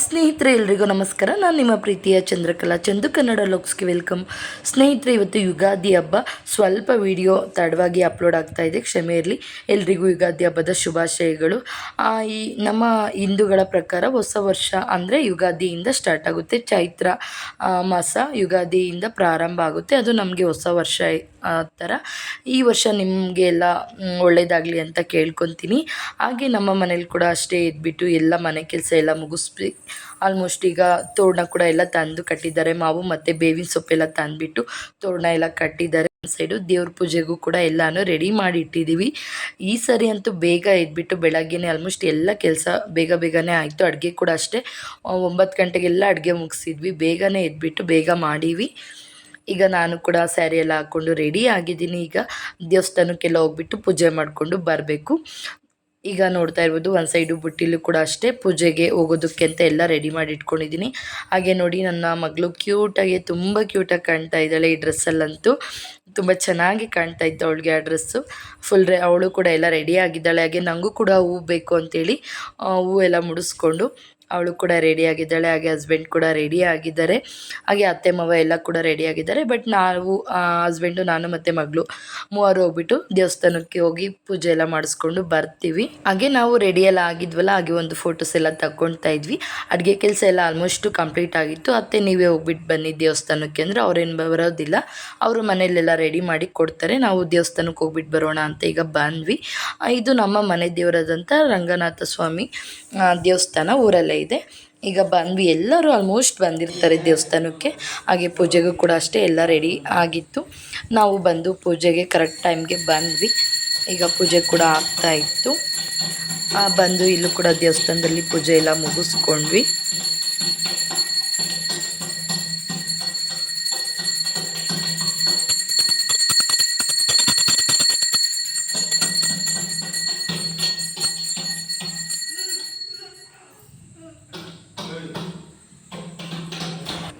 ಸ್ನೇಹಿತರೆ, ಎಲ್ರಿಗೂ ನಮಸ್ಕಾರ. ನಾನು ನಿಮ್ಮ ಪ್ರೀತಿಯ ಚಂದ್ರಕಲಾ ಚಂದು ಕನ್ನಡ ಲೋಕ್ಸ್ಗೆ ವೆಲ್ಕಮ್. ಸ್ನೇಹಿತರೆ, ಇವತ್ತು ಯುಗಾದಿ ಹಬ್ಬ. ಸ್ವಲ್ಪ ವಿಡಿಯೋ ತಡವಾಗಿ ಅಪ್ಲೋಡ್ ಆಗ್ತಾ ಇದೆ, ಕ್ಷಮೆ ಇರಲಿ. ಎಲ್ರಿಗೂ ಯುಗಾದಿ ಹಬ್ಬದ ಶುಭಾಶಯಗಳು. ಈ ನಮ್ಮ ಹಿಂದೂಗಳ ಪ್ರಕಾರ ಹೊಸ ವರ್ಷ ಅಂದರೆ ಯುಗಾದಿಯಿಂದ ಸ್ಟಾರ್ಟ್ ಆಗುತ್ತೆ. ಚೈತ್ರ ಮಾಸ ಯುಗಾದಿಯಿಂದ ಪ್ರಾರಂಭ ಆಗುತ್ತೆ. ಅದು ನಮಗೆ ಹೊಸ ವರ್ಷ ಥರ. ಈ ವರ್ಷ ನಿಮಗೆ ಎಲ್ಲ ಒಳ್ಳೆಯದಾಗಲಿ ಅಂತ ಕೇಳ್ಕೊತೀನಿ. ಹಾಗೆ ನಮ್ಮ ಮನೇಲಿ ಕೂಡ ಅಷ್ಟೇ ಇದ್ಬಿಟ್ಟು ಎಲ್ಲ ಮನೆ ಕೆಲಸ ಎಲ್ಲ ಮುಗಿಸ್ಬಿ ಆಲ್ಮೋಸ್ಟ್ ಈಗ ತೋರಣ ಕೂಡ ಎಲ್ಲ ತಂದು ಕಟ್ಟಿದ್ದಾರೆ. ಮಾವು ಮತ್ತು ಬೇವಿನ ಸೊಪ್ಪೆಲ್ಲ ತಂದುಬಿಟ್ಟು ತೋರಣ ಎಲ್ಲ ಕಟ್ಟಿದ್ದಾರೆ. ಸೈಡು ದೇವ್ರ ಪೂಜೆಗೂ ಕೂಡ ಎಲ್ಲನೂ ರೆಡಿ ಮಾಡಿ ಇಟ್ಟಿದ್ದೀವಿ. ಈ ಸರಿ ಅಂತೂ ಬೇಗ ಎದ್ಬಿಟ್ಟು ಬೆಳಗ್ಗೆನೇ ಆಲ್ಮೋಸ್ಟ್ ಎಲ್ಲ ಕೆಲಸ ಬೇಗನೆ ಆಯಿತು. ಅಡುಗೆ ಕೂಡ ಅಷ್ಟೇ 9 ಗಂಟೆಗೆಲ್ಲ ಅಡುಗೆ ಮುಗಿಸಿದ್ವಿ. ಬೇಗನೆ ಎದ್ಬಿಟ್ಟು ಬೇಗ ಮಾಡೀವಿ. ಈಗ ನಾನು ಕೂಡ ಸ್ಯಾರಿ ಎಲ್ಲ ಹಾಕ್ಕೊಂಡು ರೆಡಿ ಆಗಿದ್ದೀನಿ. ಈಗ ದೇವಸ್ಥಾನಕ್ಕೆಲ್ಲ ಹೋಗ್ಬಿಟ್ಟು ಪೂಜೆ ಮಾಡಿಕೊಂಡು ಬರಬೇಕು. ಈಗ ನೋಡ್ತಾ ಇರ್ಬೋದು, ಒಂದು ಸೈಡು ಬುಟ್ಟಿಲು ಕೂಡ ಅಷ್ಟೇ ಪೂಜೆಗೆ ಹೋಗೋದಕ್ಕೆ ಅಂತ ಎಲ್ಲ ರೆಡಿ ಮಾಡಿ ಇಟ್ಕೊಂಡಿದ್ದೀನಿ. ಹಾಗೆ ನೋಡಿ, ನನ್ನ ಮಗಳು ತುಂಬ ಕ್ಯೂಟಾಗಿ ಕಾಣ್ತಾ ಇದ್ದಾಳೆ. ಈ ಡ್ರೆಸ್ಸಲ್ಲಂತೂ ತುಂಬ ಚೆನ್ನಾಗಿ ಕಾಣ್ತಾ ಇತ್ತು ಅವಳಿಗೆ ಆ ಡ್ರೆಸ್ಸು. ಅವಳು ಕೂಡ ಎಲ್ಲ ರೆಡಿ ಆಗಿದ್ದಾಳೆ. ಹಾಗೆ ನನಗೂ ಕೂಡ ಹೂವು ಬೇಕು ಅಂತೇಳಿ ಹೂವು ಎಲ್ಲ ಮುಡಿಸ್ಕೊಂಡು ಅವಳು ಕೂಡ ರೆಡಿ ಆಗಿದ್ದಾಳೆ. ಹಾಗೆ ಹಸ್ಬೆಂಡ್ ಕೂಡ ರೆಡಿ ಆಗಿದ್ದಾರೆ. ಹಾಗೆ ಅತ್ತೆ ಮಾವ ಎಲ್ಲ ಕೂಡ ರೆಡಿ ಆಗಿದ್ದಾರೆ. ಬಟ್ ನಾವು ಹಸ್ಬೆಂಡು, ನಾನು ಮತ್ತು ಮಗಳು ಮೂವರು ಹೋಗ್ಬಿಟ್ಟು ದೇವಸ್ಥಾನಕ್ಕೆ ಹೋಗಿ ಪೂಜೆ ಎಲ್ಲ ಮಾಡಿಸ್ಕೊಂಡು ಬರ್ತೀವಿ. ಹಾಗೆ ನಾವು ರೆಡಿ ಎಲ್ಲ ಆಗಿದ್ವಲ್ಲ, ಹಾಗೆ ಒಂದು ಫೋಟೋಸ್ ಎಲ್ಲ ತಗೊಳ್ತಾ ಇದ್ವಿ. ಅಡುಗೆ ಕೆಲಸ ಎಲ್ಲ ಆಲ್ಮೋಸ್ಟು ಕಂಪ್ಲೀಟ್ ಆಗಿತ್ತು. ಅತ್ತೆ ನೀವೇ ಹೋಗ್ಬಿಟ್ಟು ಬನ್ನಿ ದೇವಸ್ಥಾನಕ್ಕೆ ಅಂದರೆ ಅವ್ರೇನು ಬರೋದಿಲ್ಲ, ಅವರು ಮನೆಯಲ್ಲೆಲ್ಲ ರೆಡಿ ಮಾಡಿ ಕೊಡ್ತಾರೆ. ನಾವು ದೇವಸ್ಥಾನಕ್ಕೆ ಹೋಗ್ಬಿಟ್ಟು ಬರೋಣ ಅಂತ ಈಗ ಬಂದ್ವಿ. ಇದು ನಮ್ಮ ಮನೆ ದೇವರಾದಂಥ ರಂಗನಾಥ ಸ್ವಾಮಿ ದೇವಸ್ಥಾನ ಊರಲ್ಲೇ ಇದೆ. ಈಗ ಬಂದ್ವಿ, ಎಲ್ಲರೂ ಆಲ್ಮೋಸ್ಟ್ ಬಂದಿರ್ತಾರೆ ದೇವಸ್ಥಾನಕ್ಕೆ. ಹಾಗೆ ಪೂಜೆಗೂ ಕೂಡ ಅಷ್ಟೇ ಎಲ್ಲ ರೆಡಿ ಆಗಿತ್ತು. ನಾವು ಬಂದು ಪೂಜೆಗೆ ಕರೆಕ್ಟ್ ಟೈಮ್ಗೆ ಬಂದ್ವಿ. ಈಗ ಪೂಜೆ ಕೂಡ ಆಗ್ತಾ ಇತ್ತು. ಬಂದು ಇಲ್ಲೂ ಕೂಡ ದೇವಸ್ಥಾನದಲ್ಲಿ ಪೂಜೆ ಎಲ್ಲ ಮುಗಿಸ್ಕೊಂಡ್ವಿ.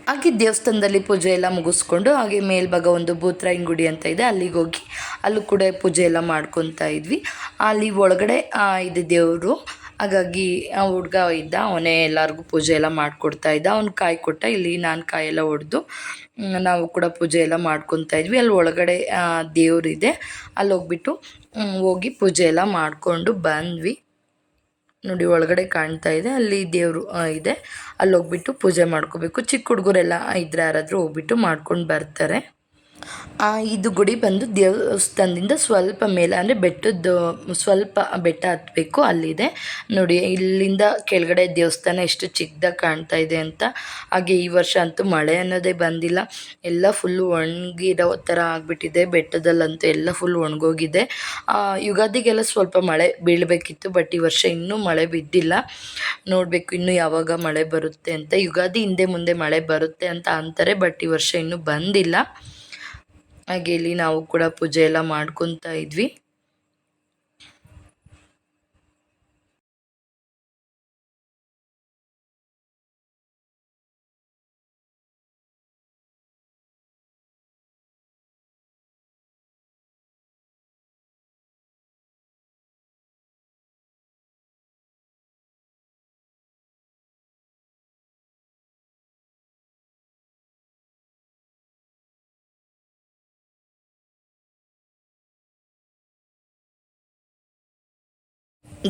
ಹಾಗೆ ದೇವಸ್ಥಾನದಲ್ಲಿ ಪೂಜೆ ಎಲ್ಲ ಮುಗಿಸ್ಕೊಂಡು ಹಾಗೆ ಮೇಲ್ಭಾಗ ಒಂದು ಭೂತರಾಯನ ಗುಡಿ ಅಂತ ಇದೆ, ಅಲ್ಲಿಗೆ ಹೋಗಿ ಅಲ್ಲೂ ಕೂಡ ಪೂಜೆ ಎಲ್ಲ ಮಾಡ್ಕೊತಾ ಇದ್ವಿ. ಅಲ್ಲಿ ಒಳಗಡೆ ಇದೆ ದೇವರು. ಹಾಗಾಗಿ ಆ ಹುಡುಗ ಇದ್ದ, ಅವನೇ ಎಲ್ಲರಿಗೂ ಪೂಜೆ ಎಲ್ಲ ಮಾಡಿಕೊಡ್ತಾ ಇದ್ದ. ಅವ್ನು ಕಾಯಿ ಕೊಟ್ಟ. ಇಲ್ಲಿ ನಾನು ಕಾಯೆಲ್ಲ ಹೊಡೆದು ನಾವು ಕೂಡ ಪೂಜೆ ಎಲ್ಲ ಮಾಡ್ಕೊತಾ ಇದ್ವಿ. ಅಲ್ಲಿ ಒಳಗಡೆ ದೇವರಿದೆ, ಅಲ್ಲಿ ಹೋಗಿ ಪೂಜೆ ಎಲ್ಲ ಮಾಡಿಕೊಂಡು ಬಂದ್ವಿ. ನೋಡಿ, ಒಳಗಡೆ ಕಾಣ್ತಾ ಇದೆ, ಅಲ್ಲಿ ದೇವರು ಇದೆ. ಅಲ್ಲಿ ಹೋಗ್ಬಿಟ್ಟು ಪೂಜೆ ಮಾಡ್ಕೋಬೇಕು. ಚಿಕ್ಕ ಹುಡುಗರೆಲ್ಲ ಇದ್ರೆ ಯಾರಾದರೂ ಹೋಗ್ಬಿಟ್ಟು ಮಾಡ್ಕೊಂಡು ಬರ್ತಾರೆ. ಇದು ಗುಡಿ ಬಂದು ದೇವಸ್ಥಾನದಿಂದ ಸ್ವಲ್ಪ ಮೇಲೆ ಅಂದರೆ ಬೆಟ್ಟದ ಸ್ವಲ್ಪ ಬೆಟ್ಟ ಹತ್ತಬೇಕು, ಅಲ್ಲಿದೆ ನೋಡಿ. ಇಲ್ಲಿಂದ ಕೆಳಗಡೆ ದೇವಸ್ಥಾನ ಎಷ್ಟು ಚಿಕ್ಕದಾಗಿ ಕಾಣ್ತಾ ಇದೆ ಅಂತ. ಹಾಗೆ ಈ ವರ್ಷ ಅಂತೂ ಮಳೆ ಅನ್ನೋದೇ ಬಂದಿಲ್ಲ. ಎಲ್ಲ ಫುಲ್ಲು ಒಣಗಿರೋ ಥರ ಆಗಿಬಿಟ್ಟಿದೆ. ಬೆಟ್ಟದಲ್ಲಂತೂ ಎಲ್ಲ ಫುಲ್ ಒಣಗೋಗಿದೆ. ಯುಗಾದಿಗೆಲ್ಲ ಸ್ವಲ್ಪ ಮಳೆ ಬೀಳಬೇಕಿತ್ತು, ಬಟ್ ಈ ವರ್ಷ ಇನ್ನೂ ಮಳೆ ಬಿದ್ದಿಲ್ಲ. ನೋಡಬೇಕು ಇನ್ನೂ ಯಾವಾಗ ಮಳೆ ಬರುತ್ತೆ ಅಂತ. ಯುಗಾದಿ ಹಿಂದೆ ಮುಂದೆ ಮಳೆ ಬರುತ್ತೆ ಅಂತ ಅಂತಾರೆ, ಬಟ್ ಈ ವರ್ಷ ಇನ್ನೂ ಬಂದಿಲ್ಲ. ಹಾಗೆ ಇಲ್ಲಿ ನಾವು ಕೂಡ ಪೂಜೆ ಎಲ್ಲ ಮಾಡ್ಕೊತಾ ಇದ್ವಿ.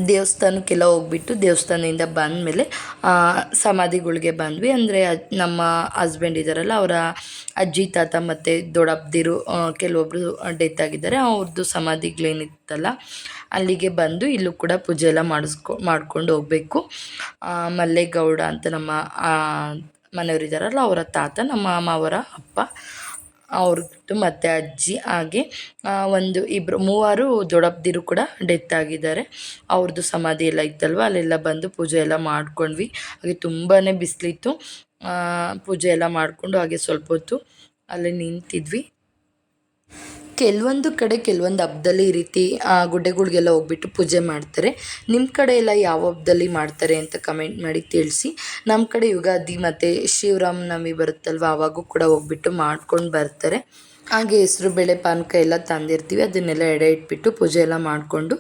ದೇವಸ್ಥಾನಕ್ಕೆಲ್ಲ ಹೋಗ್ಬಿಟ್ಟು ದೇವಸ್ಥಾನದಿಂದ ಬಂದಮೇಲೆ ಸಮಾಧಿಗಳಿಗೆ ಬಂದ್ವಿ. ಅಂದರೆ ನಮ್ಮ ಹಸ್ಬೆಂಡ್ ಇದ್ದಾರಲ್ಲ, ಅವರ ಅಜ್ಜಿ ತಾತ ಮತ್ತು ದೊಡ್ಡಪ್ಪದಿರು ಕೆಲವೊಬ್ಬರು ಡೆತ್ ಆಗಿದ್ದಾರೆ. ಅವ್ರದ್ದು ಸಮಾಧಿಗಳೇನಿತ್ತಲ್ಲ ಅಲ್ಲಿಗೆ ಬಂದು ಇಲ್ಲೂ ಕೂಡ ಪೂಜೆ ಎಲ್ಲ ಮಾಡ್ಕೊಂಡು ಹೋಗಬೇಕು. ಮಲ್ಲೇಗೌಡ ಅಂತ ನಮ್ಮ ಮನೆಯವರಿದ್ದಾರಲ್ಲ, ಅವರ ತಾತ, ನಮ್ಮ ಮಾವರ ಅಪ್ಪ ಅವ್ರದ್ದು ಮತ್ತು ಅಜ್ಜಿ. ಹಾಗೆ ಮೂವರು ದೊಡ್ಡಪ್ಪದಿರು ಕೂಡ ಡೆತ್ ಆಗಿದ್ದಾರೆ. ಅವ್ರದ್ದು ಸಮಾಧಿ ಎಲ್ಲ ಇತ್ತಲ್ವ, ಅಲ್ಲೆಲ್ಲ ಬಂದು ಪೂಜೆ ಎಲ್ಲ ಮಾಡ್ಕೊಂಡ್ವಿ. ಹಾಗೆ ತುಂಬಾ ಬಿಸಿಲಿತ್ತು. ಪೂಜೆ ಎಲ್ಲ ಮಾಡಿಕೊಂಡು ಹಾಗೆ ಸ್ವಲ್ಪ ಹೊತ್ತು ಅಲ್ಲೇ ನಿಂತಿದ್ವಿ. ಕೆಲವೊಂದು ಕಡೆ ಕೆಲವೊಂದು ಹಬ್ಬದಲ್ಲಿ ಈ ರೀತಿ ಗುಡ್ಡೆಗಳಿಗೆಲ್ಲ ಹೋಗ್ಬಿಟ್ಟು ಪೂಜೆ ಮಾಡ್ತಾರೆ. ನಿಮ್ಮ ಕಡೆ ಎಲ್ಲ ಯಾವ ಹಬ್ಬದಲ್ಲಿ ಮಾಡ್ತಾರೆ ಅಂತ ಕಮೆಂಟ್ ಮಾಡಿ ತಿಳಿಸಿ. ನಮ್ಮ ಕಡೆ ಯುಗಾದಿ ಮತ್ತು ಶಿವರಾಮನವಮಿ ಬರುತ್ತಲ್ವ, ಆವಾಗೂ ಕೂಡ ಹೋಗ್ಬಿಟ್ಟು ಮಾಡ್ಕೊಂಡು ಬರ್ತಾರೆ. ಹಾಗೆ ಹೆಸರು ಬೇಳೆ ಪಾನಕ ಎಲ್ಲ ತಂದಿರ್ತೀವಿ, ಅದನ್ನೆಲ್ಲ ಎಡೆ ಇಟ್ಬಿಟ್ಟು ಪೂಜೆ ಎಲ್ಲ ಮಾಡಿಕೊಂಡು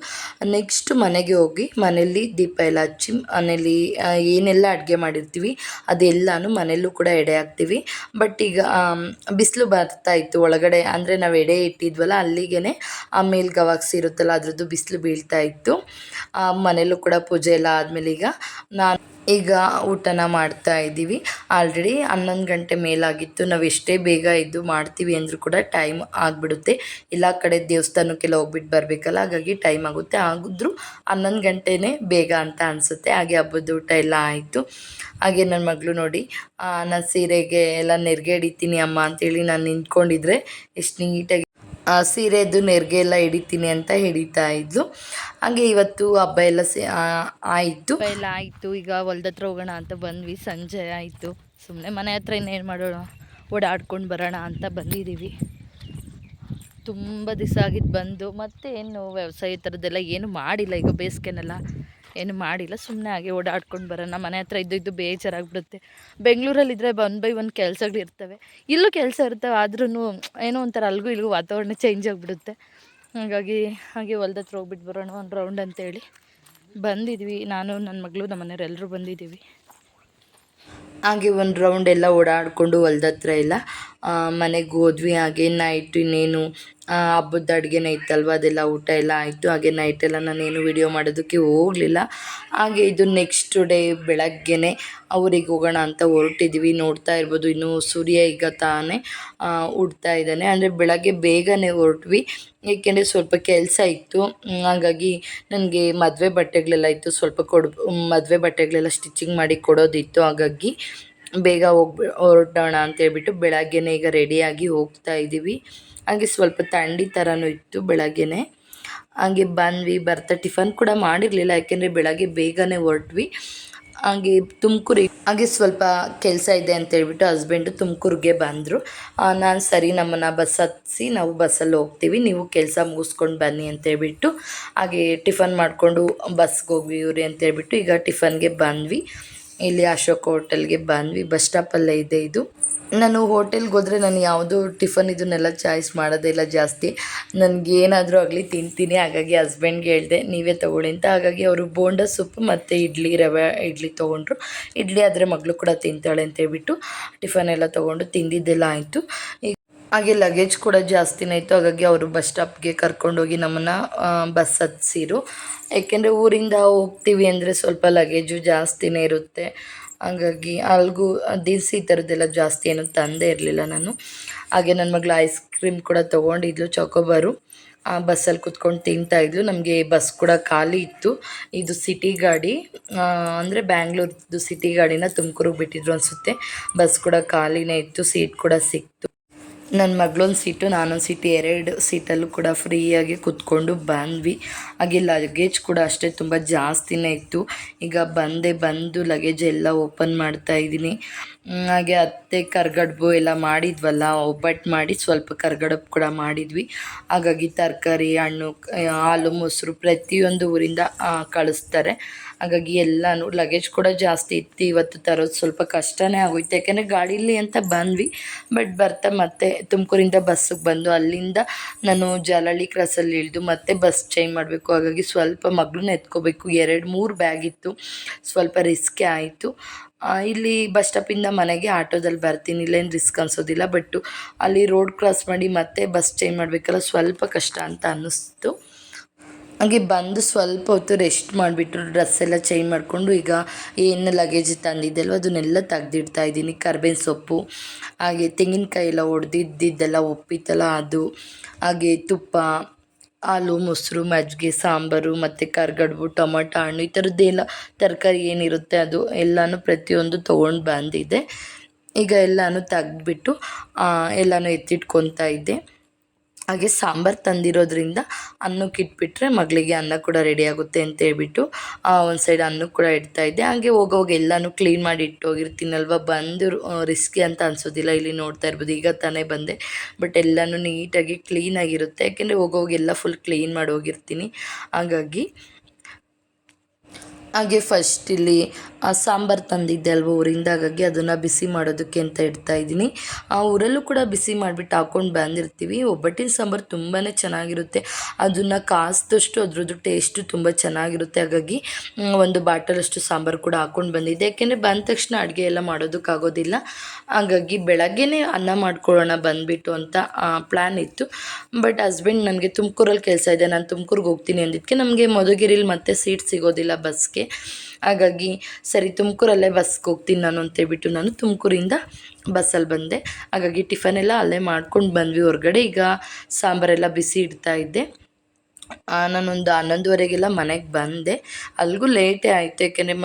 ನೆಕ್ಸ್ಟ್ ಮನೆಗೆ ಹೋಗಿ ಮನೇಲಿ ದೀಪ ಎಲ್ಲ ಹಚ್ಚಿ ಮನೇಲಿ ಏನೆಲ್ಲ ಅಡುಗೆ ಮಾಡಿರ್ತೀವಿ ಅದೆಲ್ಲನೂ ಮನೆಯಲ್ಲೂ ಕೂಡ ಎಡೆ ಹಾಕ್ತೀವಿ. ಬಟ್ ಈಗ ಬಿಸಿಲು ಬರ್ತಾ ಇತ್ತು ಒಳಗಡೆ, ಅಂದರೆ ನಾವು ಎಡೆ ಇಟ್ಟಿದ್ವಲ್ಲ ಅಲ್ಲಿಗೆ ಆ ಮೇಲೆ ಗವಾಕ್ಸಿ ಇರುತ್ತಲ್ಲ ಅದ್ರದ್ದು ಬಿಸಿಲು ಬೀಳ್ತಾ ಇತ್ತು. ಮನೇಲೂ ಕೂಡ ಪೂಜೆ ಎಲ್ಲ ಆದಮೇಲೆ ಈಗ ಊಟನ ಮಾಡ್ತಾ ಇದ್ದೀವಿ. ಆಲ್ರೆಡಿ 11 ಗಂಟೆ ಮೇಲಾಗಿತ್ತು. ನಾವು ಎಷ್ಟೇ ಬೇಗ ಎದ್ದು ಮಾಡ್ತೀವಿ ಅಂದರೂ ಕೂಡ ಟೈಮ್ ಆಗಿಬಿಡುತ್ತೆ. ಎಲ್ಲ ಕಡೆ ದೇವಸ್ಥಾನಕ್ಕೆಲ್ಲ ಹೋಗ್ಬಿಟ್ಟು ಬರಬೇಕಲ್ಲ, ಹಾಗಾಗಿ ಟೈಮ್ ಆಗುತ್ತೆ. ಆಗಿದ್ರೂ 11 ಗಂಟೆನೇ ಬೇಗ ಅಂತ ಅನಿಸುತ್ತೆ. ಹಾಗೆ ಹಬ್ಬದ ಊಟ ಎಲ್ಲ ಆಯಿತು. ಹಾಗೆ ನನ್ನ ಮಗಳು ನೋಡಿ, ನಾನು ಸೀರೆಗೆ ಎಲ್ಲ ನೆರಿಗೆ ಹಿಡಿತೀನಿ ಅಮ್ಮ ಅಂತೇಳಿ ನಾನು ನಿಂತ್ಕೊಂಡಿದ್ರೆ ಎಷ್ಟು ನೀಟಾಗಿ ಸೀರೆದು ನೆರಿಗೆ ಎಲ್ಲ ಹಿಡಿತೀನಿ ಅಂತ ಹಿಡಿತಾ ಇದ್ಲು. ಹಾಗೆ ಇವತ್ತು ಹಬ್ಬ ಎಲ್ಲ ಆಯಿತು ಎಲ್ಲ ಆಯಿತು. ಈಗ ಹೊಲ್ದ ಹತ್ರ ಹೋಗೋಣ ಅಂತ ಬಂದ್ವಿ. ಸಂಜೆ ಆಯಿತು, ಸುಮ್ಮನೆ ಮನೆ ಹತ್ರ ಇನ್ನೇನು ಮಾಡೋಣ, ಓಡಾಡ್ಕೊಂಡು ಬರೋಣ ಅಂತ ಬಂದಿದ್ದೀವಿ. ತುಂಬ ದಿವಸ ಆಗಿದ್ದು ಬಂದು. ಮತ್ತೆ ಏನು ವ್ಯವಸಾಯ ಥರದ್ದೆಲ್ಲ ಏನು ಮಾಡಿಲ್ಲ, ಈಗ ಬೇಸಿಗೆನೆಲ್ಲ ಏನು ಮಾಡಿಲ್ಲ. ಸುಮ್ಮನೆ ಹಾಗೆ ಓಡಾಡ್ಕೊಂಡು ಬರೋಣ, ಮನೆ ಹತ್ರ ಇದ್ದು ಬೇಜಾರಾಗ್ಬಿಡುತ್ತೆ. ಬೆಂಗಳೂರಲ್ಲಿದ್ದರೆ 1 by 1 ಕೆಲಸಗಳಿರ್ತವೆ, ಇಲ್ಲೂ ಕೆಲಸ ಇರ್ತವೆ, ಆದ್ರೂ ಏನೋ ಒಂಥರ ಅಲ್ಗೂ ಇಲ್ಗೂ ವಾತಾವರಣ ಚೇಂಜ್ ಆಗಿಬಿಡುತ್ತೆ. ಹಾಗಾಗಿ ಹಾಗೆ ಹೊಲ್ದ ಹತ್ರ ಹೋಗ್ಬಿಟ್ಟು ಬರೋಣ ಒಂದು ರೌಂಡ್ ಅಂತೇಳಿ ಬಂದಿದ್ವಿ. ನಾನು ನನ್ನ ಮಗಳು ನಮ್ಮ ಮನೆಯವ್ರು ಎಲ್ಲರೂ ಬಂದಿದ್ದೀವಿ. ಹಾಗೆ ಒಂದು ರೌಂಡ್ ಎಲ್ಲ ಓಡಾಡಿಕೊಂಡು ಹೊಲ್ದ ಹತ್ರ ಎಲ್ಲ ಮನೆಗೆ ಹೋದ್ವಿ. ಹಾಗೆ ನೈಟ್ ಇನ್ನೇನು ಹಬ್ಬದ ಅಡುಗೆನೇ ಇತ್ತಲ್ವ, ಅದೆಲ್ಲ ಊಟ ಎಲ್ಲ ಆಯಿತು. ಹಾಗೆ ನೈಟೆಲ್ಲ ನಾನೇನು ವಿಡಿಯೋ ಮಾಡೋದಕ್ಕೆ ಹೋಗಲಿಲ್ಲ. ಹಾಗೆ ಇದು ನೆಕ್ಸ್ಟ್ ಡೇ ಬೆಳಗ್ಗೆನೇ ಊರಿಗೆ ಹೋಗೋಣ ಅಂತ ಹೊರಟಿದ್ವಿ. ನೋಡ್ತಾ ಇರ್ಬೋದು, ಇನ್ನೂ ಸೂರ್ಯ ಈಗ ತಾನೇ ಹುಡ್ತಾ ಇದ್ದಾನೆ. ಅಂದರೆ ಬೆಳಗ್ಗೆ ಬೇಗನೆ ಹೊರಟ್ವಿ, ಏಕೆಂದರೆ ಸ್ವಲ್ಪ ಕೆಲಸ ಇತ್ತು. ಹಾಗಾಗಿ ನನಗೆ ಮದುವೆ ಬಟ್ಟೆಗಳೆಲ್ಲ ಇತ್ತು, ಸ್ವಲ್ಪ ಮದುವೆ ಬಟ್ಟೆಗಳೆಲ್ಲ ಸ್ಟಿಚಿಂಗ್ ಮಾಡಿ ಕೊಡೋದಿತ್ತು. ಹಾಗಾಗಿ ಬೇಗ ಹೊರಡೋಣ ಅಂತೇಳ್ಬಿಟ್ಟು ಬೆಳಗ್ಗೆನೇ ಈಗ ರೆಡಿಯಾಗಿ ಹೋಗ್ತಾ ಇದ್ದೀವಿ. ಹಾಗೆ ಸ್ವಲ್ಪ ಥಂಡಿ ಥರನೂ ಇತ್ತು ಬೆಳಗ್ಗೆನೇ. ಹಾಗೆ ಬಂದ್ವಿ. ಬರ್ತಾ ಟಿಫನ್ ಕೂಡ ಮಾಡಿರಲಿಲ್ಲ, ಯಾಕೆಂದರೆ ಬೆಳಗ್ಗೆ ಬೇಗನೆ ಹೊರಟ್ವಿ. ಹಾಗೆ ತುಮಕೂರಿಗೆ ಹಾಗೆ ಸ್ವಲ್ಪ ಕೆಲಸ ಇದೆ ಅಂತೇಳ್ಬಿಟ್ಟು ಹಸ್ಬೆಂಡು ತುಮಕೂರಿಗೆ ಬಂದರು. ನಾನು ಸರಿ ನಮ್ಮನ್ನು ಬಸ್ ಹತ್ತಿಸಿ ನಾವು ಬಸ್ಸಲ್ಲಿ ಹೋಗ್ತೀವಿ, ನೀವು ಕೆಲಸ ಮುಗಿಸ್ಕೊಂಡು ಬನ್ನಿ ಅಂತೇಳ್ಬಿಟ್ಟು ಹಾಗೆ ಟಿಫನ್ ಮಾಡಿಕೊಂಡು ಬಸ್ಗೆ ಹೋಗ್ವಿ ಇವ್ರಿ ಅಂತೇಳ್ಬಿಟ್ಟು ಈಗ ಟಿಫನ್ಗೆ ಬಂದ್ವಿ. ಇಲ್ಲಿ ಅಶೋಕ್ ಹೋಟೆಲ್ಗೆ ಬಂದ್ವಿ. ಬಸ್ ಸ್ಟಾಪಲ್ಲೇ ಇದೆ ಇದು. ನಾನು ಹೋಟೆಲ್ಗೆ ಹೋದರೆ ನಾನು ಯಾವುದು ಟಿಫನ್ ಇದನ್ನೆಲ್ಲ ಚಾಯ್ಸ್ ಮಾಡೋದೇ ಇಲ್ಲ ಜಾಸ್ತಿ. ನನಗೇನಾದರೂ ಆಗಲಿ ತಿಂತೀನಿ. ಹಾಗಾಗಿ ಹಸ್ಬೆಂಡ್ಗೆ ಹೇಳಿದೆ ನೀವೇ ತೊಗೊಳ್ಳಿ ಅಂತ. ಹಾಗಾಗಿ ಅವರು ಬೋಂಡ ಸೂಪು ಮತ್ತು ಇಡ್ಲಿ, ರವೆ ಇಡ್ಲಿ ತೊಗೊಂಡ್ರು. ಇಡ್ಲಿ ಆದರೆ ಮಗಳು ಕೂಡ ತಿಂತಾಳೆ ಅಂತೇಳ್ಬಿಟ್ಟು ಟಿಫನ್ ಎಲ್ಲ ತೊಗೊಂಡು ತಿಂದಿದ್ದೆಲ್ಲ ಆಯಿತು. ಹಾಗೆ ಲಗೇಜ್ ಕೂಡ ಜಾಸ್ತಿನೇ ಇತ್ತು. ಹಾಗಾಗಿ ಅವರು ಬಸ್ ಸ್ಟಾಪ್ಗೆ ಕರ್ಕೊಂಡೋಗಿ ನಮ್ಮನ್ನು ಬಸ್ ಹತ್ತಿಸಿರು. ಏಕೆಂದರೆ ಊರಿಂದ ಹೋಗ್ತೀವಿ ಅಂದರೆ ಸ್ವಲ್ಪ ಲಗೇಜು ಜಾಸ್ತಿನೇ ಇರುತ್ತೆ. ಹಾಗಾಗಿ ಅಲ್ಗೂ ದಿನಸಿ ಈ ಥರದ್ದೆಲ್ಲ ಜಾಸ್ತಿ ಏನು ತಂದೇ ಇರಲಿಲ್ಲ ನಾನು. ಹಾಗೆ ನನ್ನ ಮಗಳು ಐಸ್ ಕ್ರೀಮ್ ಕೂಡ ತೊಗೊಂಡಿದ್ಲು, ಚೊಕೊಬಾರು. ಬಸ್ಸಲ್ಲಿ ಕುತ್ಕೊಂಡು ತಿಂತಾಯಿದ್ಲು. ನಮಗೆ ಬಸ್ ಕೂಡ ಖಾಲಿ ಇತ್ತು. ಇದು ಸಿಟಿ ಗಾಡಿ, ಅಂದರೆ ಬ್ಯಾಂಗ್ಳೂರ್ದು ಸಿಟಿ ಗಾಡಿನ ತುಮಕೂರಿಗೆ ಬಿಟ್ಟಿದ್ರು ಅನಿಸುತ್ತೆ. ಬಸ್ ಕೂಡ ಖಾಲಿನೇ ಇತ್ತು, ಸೀಟ್ ಕೂಡ ಸಿಕ್ತು. ನನ್ನ ಮಗಳೊಂದು ಸೀಟು, ನಾನೊಂದು ಸೀಟು, 2 ಸೀಟಲ್ಲೂ ಕೂಡ ಫ್ರೀಯಾಗಿ ಕೂತ್ಕೊಂಡು ಬಂದ್ವಿ. ಹಾಗೆ ಲಗೇಜ್ ಕೂಡ ಅಷ್ಟೇ ತುಂಬ ಜಾಸ್ತಿನೇ ಇತ್ತು. ಈಗ ಬಂದು ಲಗೇಜ್ ಎಲ್ಲ ಓಪನ್ ಮಾಡ್ತಾಯಿದ್ದೀನಿ. ಹಾಗೆ ಅತ್ತೆ ಕರ್ಗಡ್ಬು ಎಲ್ಲ ಮಾಡಿದ್ವಲ್ಲ, ಒಬ್ಬಟ್ಟು ಮಾಡಿ ಸ್ವಲ್ಪ ಕರ್ಗಡಬು ಕೂಡ ಮಾಡಿದ್ವಿ. ಹಾಗಾಗಿ ತರಕಾರಿ, ಹಣ್ಣು, ಹಾಲು, ಮೊಸರು ಪ್ರತಿಯೊಂದು ಊರಿಂದ ಕಳಿಸ್ತಾರೆ. ಹಾಗಾಗಿ ಎಲ್ಲನೂ ಲಗೇಜ್ ಕೂಡ ಜಾಸ್ತಿ ಇತ್ತು. ಇವತ್ತು ತರೋದು ಸ್ವಲ್ಪ ಕಷ್ಟನೇ ಆಗೋಯ್ತು, ಯಾಕೆಂದರೆ ಗಾಡೀಲಿ ಅಂತ ಬಂದ್ವಿ. ಬಟ್ ಬರ್ತಾ ಮತ್ತೆ ತುಮಕೂರಿಂದ ಬಸ್ಸಿಗೆ ಬಂದು ಅಲ್ಲಿಂದ ನಾನು ಜಾಲಹಳ್ಳಿ ಕ್ರಾಸಲ್ಲಿ ಇಳಿದು ಮತ್ತೆ ಬಸ್ ಚೇಂಜ್ ಮಾಡಬೇಕು. ಹಾಗಾಗಿ ಸ್ವಲ್ಪ ಮಗಳನ್ನ ಎತ್ಕೋಬೇಕು. 2-3 ಬ್ಯಾಗ್ ಇತ್ತು, ಸ್ವಲ್ಪ ರಿಸ್ಕೇ ಆಯಿತು. ಇಲ್ಲಿ ಬಸ್ ಸ್ಟಾಪಿಂದ ಮನೆಗೆ ಆಟೋದಲ್ಲಿ ಬರ್ತೀನಿ, ಇಲ್ಲೇನು ರಿಸ್ಕ್ ಅನಿಸೋದಿಲ್ಲ. ಬಟ್ಟು ಅಲ್ಲಿ ರೋಡ್ ಕ್ರಾಸ್ ಮಾಡಿ ಮತ್ತೆ ಬಸ್ ಚೇಂಜ್ ಮಾಡಬೇಕಲ್ಲ, ಸ್ವಲ್ಪ ಕಷ್ಟ ಅಂತ ಅನ್ನಿಸ್ತು. ಹಾಗೆ ಬಂದು ಸ್ವಲ್ಪ ಹೊತ್ತು ರೆಸ್ಟ್ ಮಾಡಿಬಿಟ್ಟು ಡ್ರೆಸ್ ಎಲ್ಲ ಚೇಂಜ್ ಮಾಡಿಕೊಂಡು ಈಗ ಏನು ಲಗೇಜ್ ತಂದಿದ್ದೆಲ್ವ ಅದನ್ನೆಲ್ಲ ತೆಗ್ದಿಡ್ತಾ ಇದ್ದೀನಿ. ಕರ್ಬೇವಿನ ಸೊಪ್ಪು, ಹಾಗೆ ತೆಂಗಿನಕಾಯಿ ಎಲ್ಲ ಒಡೆದಿದ್ದೆಲ್ಲ ಉಪ್ಪಿತ್ತಲ್ಲ ಅದು, ಹಾಗೆ ತುಪ್ಪ, ಹಾಲು, ಮೊಸರು, ಮಜ್ಜಿಗೆ, ಸಾಂಬಾರು ಮತ್ತು ಕರ್ಗಡ್ಬು, ಟೊಮಟೊ ಹಣ್ಣು, ಈ ಥರದ್ದೆಲ್ಲ ತರಕಾರಿ ಏನಿರುತ್ತೆ ಅದು ಎಲ್ಲನೂ ಪ್ರತಿಯೊಂದು ತೊಗೊಂಡು ಬಂದಿದ್ದೆ. ಈಗ ಎಲ್ಲನೂ ತೆಗ್ದುಬಿಟ್ಟು ಎಲ್ಲನೂ ಎತ್ತಿಟ್ಕೊತಾ ಇದ್ದೆ. ಹಾಗೆ ಸಾಂಬಾರು ತಂದಿರೋದ್ರಿಂದ ಅನ್ನಕ್ಕೆ ಇಟ್ಬಿಟ್ರೆ ಮಗಳಿಗೆ ಅನ್ನ ಕೂಡ ರೆಡಿ ಆಗುತ್ತೆ ಅಂತೇಳ್ಬಿಟ್ಟು ಒಂದು ಸೈಡ್ ಅನ್ನಕ್ಕೆ ಕೂಡ ಇಡ್ತಾಯಿದ್ದೆ. ಹಾಗೆ ಹೋಗೋವಾಗ ಎಲ್ಲನೂ ಕ್ಲೀನ್ ಮಾಡಿ ಇಟ್ಟೋಗಿರ್ತೀನಲ್ವ, ಬಂದು ರಿಸ್ಕಿ ಅಂತ ಅನಿಸೋದಿಲ್ಲ. ಇಲ್ಲಿ ನೋಡ್ತಾ ಇರ್ಬೋದು, ಈಗ ತಾನೇ ಬಂದೆ. ಬಟ್ ಎಲ್ಲನೂ ನೀಟಾಗಿ ಕ್ಲೀನಾಗಿರುತ್ತೆ, ಯಾಕೆಂದರೆ ಹೋಗೋವಾಗ ಎಲ್ಲ ಫುಲ್ ಕ್ಲೀನ್ ಮಾಡಿ ಹೋಗಿರ್ತೀನಿ. ಹಾಗಾಗಿ ಫಸ್ಟ್ ಇಲ್ಲಿ ಸಾಂಬಾರು ತಂದಿದ್ದೆ ಅಲ್ವ ಊರಿಂದ, ಹಾಗಾಗಿ ಅದನ್ನು ಬಿಸಿ ಮಾಡೋದಕ್ಕೆ ಅಂತ ಇಡ್ತಾಯಿದ್ದೀನಿ. ಆ ಊರಲ್ಲೂ ಕೂಡ ಬಿಸಿ ಮಾಡಿಬಿಟ್ಟು ಹಾಕ್ಕೊಂಡು ಬಂದಿರ್ತೀವಿ. ಒಬ್ಬಟ್ಟಿನ ಸಾಂಬಾರು ತುಂಬಾ ಚೆನ್ನಾಗಿರುತ್ತೆ. ಅದನ್ನು ಕಾಸಿದಷ್ಟು ಅದ್ರದ್ದು ಟೇಸ್ಟು ತುಂಬ ಚೆನ್ನಾಗಿರುತ್ತೆ. ಹಾಗಾಗಿ ಒಂದು ಬಾಟಲಷ್ಟು ಸಾಂಬಾರು ಕೂಡ ಹಾಕ್ಕೊಂಡು ಬಂದಿದ್ದೆ. ಯಾಕೆಂದರೆ ಬಂದ ತಕ್ಷಣ ಅಡುಗೆ ಎಲ್ಲ ಮಾಡೋದಕ್ಕಾಗೋದಿಲ್ಲ. ಹಾಗಾಗಿ ಬೆಳಗ್ಗೆನೇ ಅನ್ನ ಮಾಡ್ಕೊಳ್ಳೋಣ ಬಂದುಬಿಟ್ಟು ಅಂತ ಪ್ಲ್ಯಾನ್ ಇತ್ತು. ಬಟ್ ಹಸ್ಬೆಂಡ್ ನನಗೆ ತುಮಕೂರಲ್ಲಿ ಕೆಲಸ ಇದೆ, ನಾನು ತುಮಕೂರಿಗೆ ಹೋಗ್ತೀನಿ ಅಂದಿದ್ದಕ್ಕೆ ನಮಗೆ ಮಧುಗಿರಿಲಿ ಮತ್ತೆ ಸೀಟ್ ಸಿಗೋದಿಲ್ಲ ಬಸ್ಗೆ. ಹಾಗಾಗಿ ಸರಿ ತುಮಕೂರಲ್ಲೇ ಬಸ್ಗೆ ಹೋಗ್ತೀನಿ ನಾನು ಅಂತೇಳ್ಬಿಟ್ಟು ನಾನು ತುಮಕೂರಿಂದ ಬಸ್ಸಲ್ಲಿ ಬಂದೆ. ಹಾಗಾಗಿ ಟಿಫನೆಲ್ಲ ಅಲ್ಲೇ ಮಾಡ್ಕೊಂಡು ಬಂದ್ವಿ ಹೊರಗಡೆ. ಈಗ ಸಾಂಬಾರೆಲ್ಲ ಬಿಸಿ ಇಡ್ತಾಯಿದ್ದೆ. ನಾನೊಂದು 11:30ಗೆಲ್ಲ ಮನೆಗೆ ಬಂದೆ. ಅಲ್ಲಿಗೂ ಲೇಟೇ ಆಯಿತು, ಯಾಕೆಂದರೆ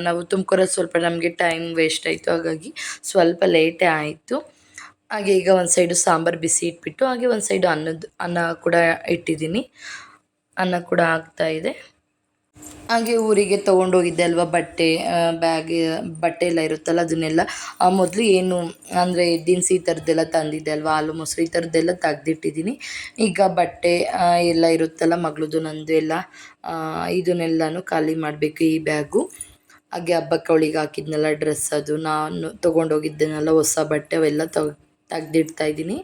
ನಾವು ತುಮಕೂರಲ್ಲಿ ಸ್ವಲ್ಪ ನಮಗೆ ಟೈಮ್ ವೇಸ್ಟ್ ಆಯಿತು. ಹಾಗಾಗಿ ಸ್ವಲ್ಪ ಲೇಟೇ ಆಯಿತು. ಹಾಗೆ ಈಗ ಒಂದು ಸೈಡು ಸಾಂಬಾರು ಬಿಸಿ ಇಟ್ಬಿಟ್ಟು ಹಾಗೆ ಒಂದು ಸೈಡು ಅನ್ನ ಕೂಡ ಇಟ್ಟಿದ್ದೀನಿ. ಅನ್ನ ಕೂಡ ಆಗ್ತಾಯಿದೆ. ಹಾಗೆ ಊರಿಗೆ ತೊಗೊಂಡೋಗಿದ್ದೆ ಅಲ್ವ ಬಟ್ಟೆ, ಬಟ್ಟೆ ಎಲ್ಲ ಇರುತ್ತಲ್ಲ ಅದನ್ನೆಲ್ಲ ಮೊದಲು ಏನು ಅಂದರೆ ದಿನಸಿ ಈ ಥರದ್ದೆಲ್ಲ ತಂದಿದ್ದೆ ಅಲ್ವ, ಹಾಲು ಮೊಸರು ಈ ಥರದ್ದೆಲ್ಲ ತೆಗ್ದಿಟ್ಟಿದ್ದೀನಿ. ಈಗ ಬಟ್ಟೆ ಎಲ್ಲ ಇರುತ್ತಲ್ಲ ಮಗಳದು ನಂದು ಎಲ್ಲ, ಇದನ್ನೆಲ್ಲನೂ ಖಾಲಿ ಮಾಡಬೇಕು ಈ ಬ್ಯಾಗು. ಹಾಗೆ ಹಬ್ಬಕ್ಕೆ ಅವಳಿಗೆ ಹಾಕಿದ್ನೆಲ್ಲ ಡ್ರೆಸ್, ಅದು ನಾನು ತೊಗೊಂಡೋಗಿದ್ದೇನಲ್ಲ ಹೊಸ ಬಟ್ಟೆ ಅವೆಲ್ಲ ತೆಗ್ದಿಡ್ತಾಯಿದ್ದೀನಿ.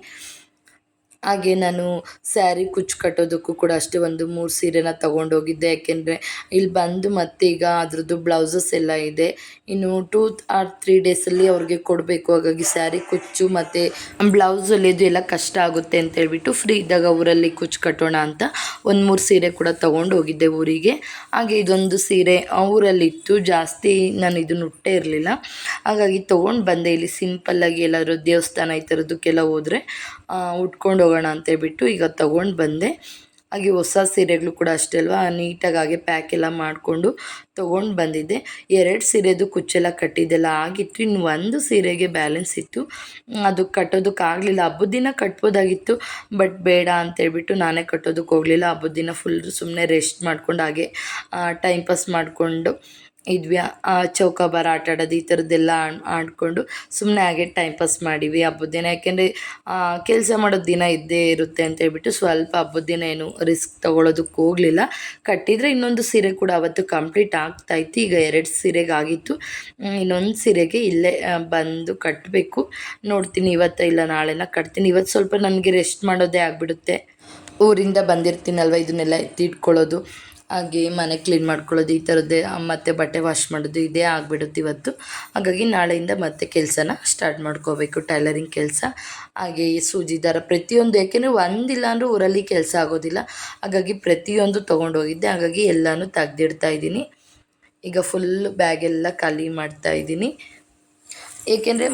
ಹಾಗೆ ನಾನು ಸ್ಯಾರಿ ಕುಚ್ಚು ಕಟ್ಟೋದಕ್ಕೂ ಕೂಡ ಅಷ್ಟೇ ಒಂದು 3 ಸೀರೆನ ತೊಗೊಂಡೋಗಿದ್ದೆ. ಯಾಕೆಂದರೆ ಇಲ್ಲಿ ಬಂದು ಮತ್ತೆ ಈಗ ಅದ್ರದ್ದು ಬ್ಲೌಸಸ್ ಎಲ್ಲ ಇದೆ, ಇನ್ನು 2 or 3 ಡೇಸಲ್ಲಿ ಅವ್ರಿಗೆ ಕೊಡಬೇಕು. ಹಾಗಾಗಿ ಸ್ಯಾರಿ ಕುಚ್ಚು ಮತ್ತು ಬ್ಲೌಸ್ ಹೊಲಿಯೋದು ಎಲ್ಲ ಕಷ್ಟ ಆಗುತ್ತೆ ಅಂತೇಳ್ಬಿಟ್ಟು ಫ್ರೀ ಇದ್ದಾಗ ಊರಲ್ಲಿ ಕುಚ್ಚು ಕಟ್ಟೋಣ ಅಂತ ಒಂದು 3 ಸೀರೆ ಕೂಡ ತೊಗೊಂಡು ಹೋಗಿದ್ದೆ ಊರಿಗೆ. ಹಾಗೆ ಇದೊಂದು ಸೀರೆ ಊರಲ್ಲಿತ್ತು, ಜಾಸ್ತಿ ನಾನು ಇದನ್ನು ಉಟ್ಟೇ ಇರಲಿಲ್ಲ. ಹಾಗಾಗಿ ತೊಗೊಂಡು ಬಂದೆ. ಇಲ್ಲಿ ಸಿಂಪಲ್ಲಾಗಿ ಎಲ್ಲಾದರೂ ದೇವಸ್ಥಾನ ಈ ಥರದ್ದಕ್ಕೆಲ್ಲ ಹೋದರೆ ಉಟ್ಕೊಂಡು ಹೋಗೋಣ ಅಂತೇಳ್ಬಿಟ್ಟು ಈಗ ತೊಗೊಂಡು ಬಂದೆ. ಹಾಗೆ ಹೊಸ ಸೀರೆಗಳು ಕೂಡ ಅಷ್ಟೇ ಅಲ್ವಾ, ನೀಟಾಗಿ ಹಾಗೆ ಪ್ಯಾಕ್ ಎಲ್ಲ ಮಾಡಿಕೊಂಡು ತೊಗೊಂಡು ಬಂದಿದ್ದೆ. 2 ಸೀರೆದು ಕುಚ್ಚೆಲ್ಲ ಕಟ್ಟಿದ್ದೆಲ್ಲ ಆಗಿತ್ತು, ಇನ್ನು ಒಂದು ಸೀರೆಗೆ ಬ್ಯಾಲೆನ್ಸ್ ಇತ್ತು, ಅದು ಕಟ್ಟೋದಕ್ಕಾಗಲಿಲ್ಲ. ಹಬ್ಬದ ದಿನ ಕಟ್ಬೋದಾಗಿತ್ತು, ಬಟ್ ಬೇಡ ಅಂತೇಳ್ಬಿಟ್ಟು ನಾನೇ ಕಟ್ಟೋದಕ್ಕೆ ಹೋಗಲಿಲ್ಲ. ಹಬ್ಬದ ದಿನ ಫುಲ್ ಸುಮ್ಮನೆ ರೆಸ್ಟ್ ಮಾಡ್ಕೊಂಡು ಹಾಗೆ ಟೈಮ್ ಪಾಸ್ ಮಾಡಿಕೊಂಡು ಇದ್ವಿ. ಚೌಕಾಬಾರ ಆಟ ಆಡೋದು ಈ ಥರದ್ದೆಲ್ಲ ಆಡಿಕೊಂಡು ಸುಮ್ಮನೆ ಹಾಗೆ ಟೈಮ್ ಪಾಸ್ ಮಾಡಿವಿ ಹಬ್ಬದ ದಿನ. ಯಾಕೆಂದರೆ ಕೆಲಸ ಮಾಡೋದು ದಿನ ಇದ್ದೇ ಇರುತ್ತೆ ಅಂತೇಳ್ಬಿಟ್ಟು ಸ್ವಲ್ಪ ಹಬ್ಬದ ದಿನ ಏನು ರಿಸ್ಕ್ ತೊಗೊಳೋದಕ್ಕೆ ಹೋಗಲಿಲ್ಲ. ಕಟ್ಟಿದರೆ ಇನ್ನೊಂದು ಸೀರೆ ಕೂಡ ಅವತ್ತು ಕಂಪ್ಲೀಟ್ ಆಗ್ತಾಯಿತ್ತು. ಈಗ 2 ಸೀರೆಗೆ ಆಗಿತ್ತು, ಇನ್ನೊಂದು ಸೀರೆಗೆ ಇಲ್ಲೇ ಬಂದು ಕಟ್ಟಬೇಕು. ನೋಡ್ತೀನಿ ಇವತ್ತು ಇಲ್ಲ ನಾಳೆನ ಕಟ್ತೀನಿ. ಇವತ್ತು ಸ್ವಲ್ಪ ನನಗೆ ರೆಸ್ಟ್ ಮಾಡೋದೇ ಆಗಿಬಿಡುತ್ತೆ. ಊರಿಂದ ಬಂದಿರ್ತೀನಲ್ವ, ಇದನ್ನೆಲ್ಲ ಎತ್ತಿಟ್ಕೊಳ್ಳೋದು, ಹಾಗೆ ಮನೆ ಕ್ಲೀನ್ ಮಾಡ್ಕೊಳ್ಳೋದು ಈ ಥರದ್ದೇ, ಮತ್ತು ಬಟ್ಟೆ ವಾಶ್ ಮಾಡೋದು ಇದೇ ಆಗಿಬಿಡುತ್ತೆ ಇವತ್ತು. ಹಾಗಾಗಿ ನಾಳೆಯಿಂದ ಮತ್ತೆ ಕೆಲಸನ ಸ್ಟಾರ್ಟ್ ಮಾಡ್ಕೋಬೇಕು, ಟೈಲರಿಂಗ್ ಕೆಲಸ. ಹಾಗೆ ಸೂಜಿ ದಾರ ಪ್ರತಿಯೊಂದು, ಯಾಕೆಂದರೆ ಒಂದಿಲ್ಲ ಅಂದರೂ ಊರಲ್ಲಿ ಕೆಲಸ ಆಗೋದಿಲ್ಲ. ಹಾಗಾಗಿ ಪ್ರತಿಯೊಂದು ತೊಗೊಂಡೋಗಿದ್ದೆ. ಹಾಗಾಗಿ ಎಲ್ಲನೂ ತೆಗ್ದಿಡ್ತಾಯಿದ್ದೀನಿ. ಈಗ ಫುಲ್ ಬ್ಯಾಗೆಲ್ಲ ಖಾಲಿ ಮಾಡ್ತಾಯಿದ್ದೀನಿ. ಏಕೆಂದರೆ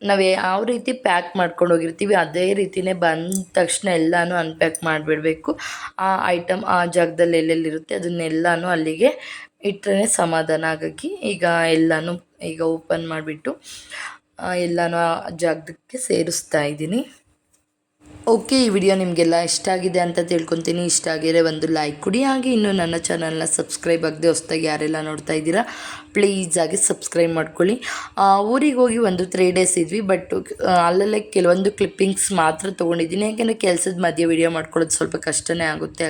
ನಾವು ಯಾವ ರೀತಿ ಪ್ಯಾಕ್ ಮಾಡ್ಕೊಂಡು ಹೋಗಿರ್ತೀವಿ ಅದೇ ರೀತಿಯೇ ಬಂದ ತಕ್ಷಣ ಎಲ್ಲನೂ ಅನ್ಪ್ಯಾಕ್ ಮಾಡಿಬಿಡಬೇಕು. ಆ ಐಟಮ್ ಆ ಜಾಗದಲ್ಲಿ ಎಲ್ಲೆಲ್ಲಿರುತ್ತೆ ಅದನ್ನೆಲ್ಲನೂ ಅಲ್ಲಿಗೆ ಇಟ್ಟರೆ ಸಮಾಧಾನ. ಹಾಗಾಗಿ ಈಗ ಎಲ್ಲನೂ ಈಗ ಓಪನ್ ಮಾಡಿಬಿಟ್ಟು ಎಲ್ಲನೂ ಆ ಜಾಗಕ್ಕೆ ಸೇರಿಸ್ತಾ ಇದ್ದೀನಿ. ಓಕೆ, ಈ ವಿಡಿಯೋ ನಿಮಗೆಲ್ಲ ಇಷ್ಟ ಆಗಿದೆ ಅಂತ ತಿಳ್ಕೊತೀನಿ. ಇಷ್ಟ ಆಗಿದ್ರೆ ಒಂದು ಲೈಕ್ ಕೊಡಿ. ಹಾಗೆ ಇನ್ನೂ ನನ್ನ ಚಾನಲ್ನ ಸಬ್ಸ್ಕ್ರೈಬ್ ಆಗದೆ ಹೊಸದಾಗಿ ಯಾರೆಲ್ಲ ನೋಡ್ತಾ ಇದ್ದೀರಾ ಪ್ಲೀಸ್ ಆಗಿ ಸಬ್ಸ್ಕ್ರೈಬ್ ಮಾಡ್ಕೊಳ್ಳಿ. ಊರಿಗೆ ಹೋಗಿ ಒಂದು 3 ಡೇಸ್ ಇದ್ವಿ, ಬಟ್ ಅಲ್ಲಲ್ಲೇ ಕೆಲವೊಂದು ಕ್ಲಿಪ್ಪಿಂಗ್ಸ್ ಮಾತ್ರ ತೊಗೊಂಡಿದ್ದೀನಿ. ಯಾಕೆಂದರೆ ಕೆಲಸದ ಮಧ್ಯೆ ವಿಡಿಯೋ ಮಾಡ್ಕೊಳ್ಳೋದು ಸ್ವಲ್ಪ ಕಷ್ಟನೇ ಆಗುತ್ತೆ.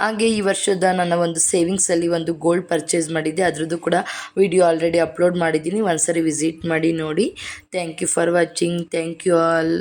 ಹಾಗೆ ಈ ವರ್ಷದ ನನ್ನ ಒಂದು ಸೇವಿಂಗ್ಸಲ್ಲಿ ಒಂದು ಗೋಲ್ಡ್ ಪರ್ಚೇಸ್ ಮಾಡಿದ್ದೆ, ಅದರದ್ದು ಕೂಡ ವಿಡಿಯೋ ಆಲ್ರೆಡಿ ಅಪ್ಲೋಡ್ ಮಾಡಿದ್ದೀನಿ. ಒಂದ್ಸರಿ ವಿಸಿಟ್ ಮಾಡಿ ನೋಡಿ. Thank you for watching. Thank you all.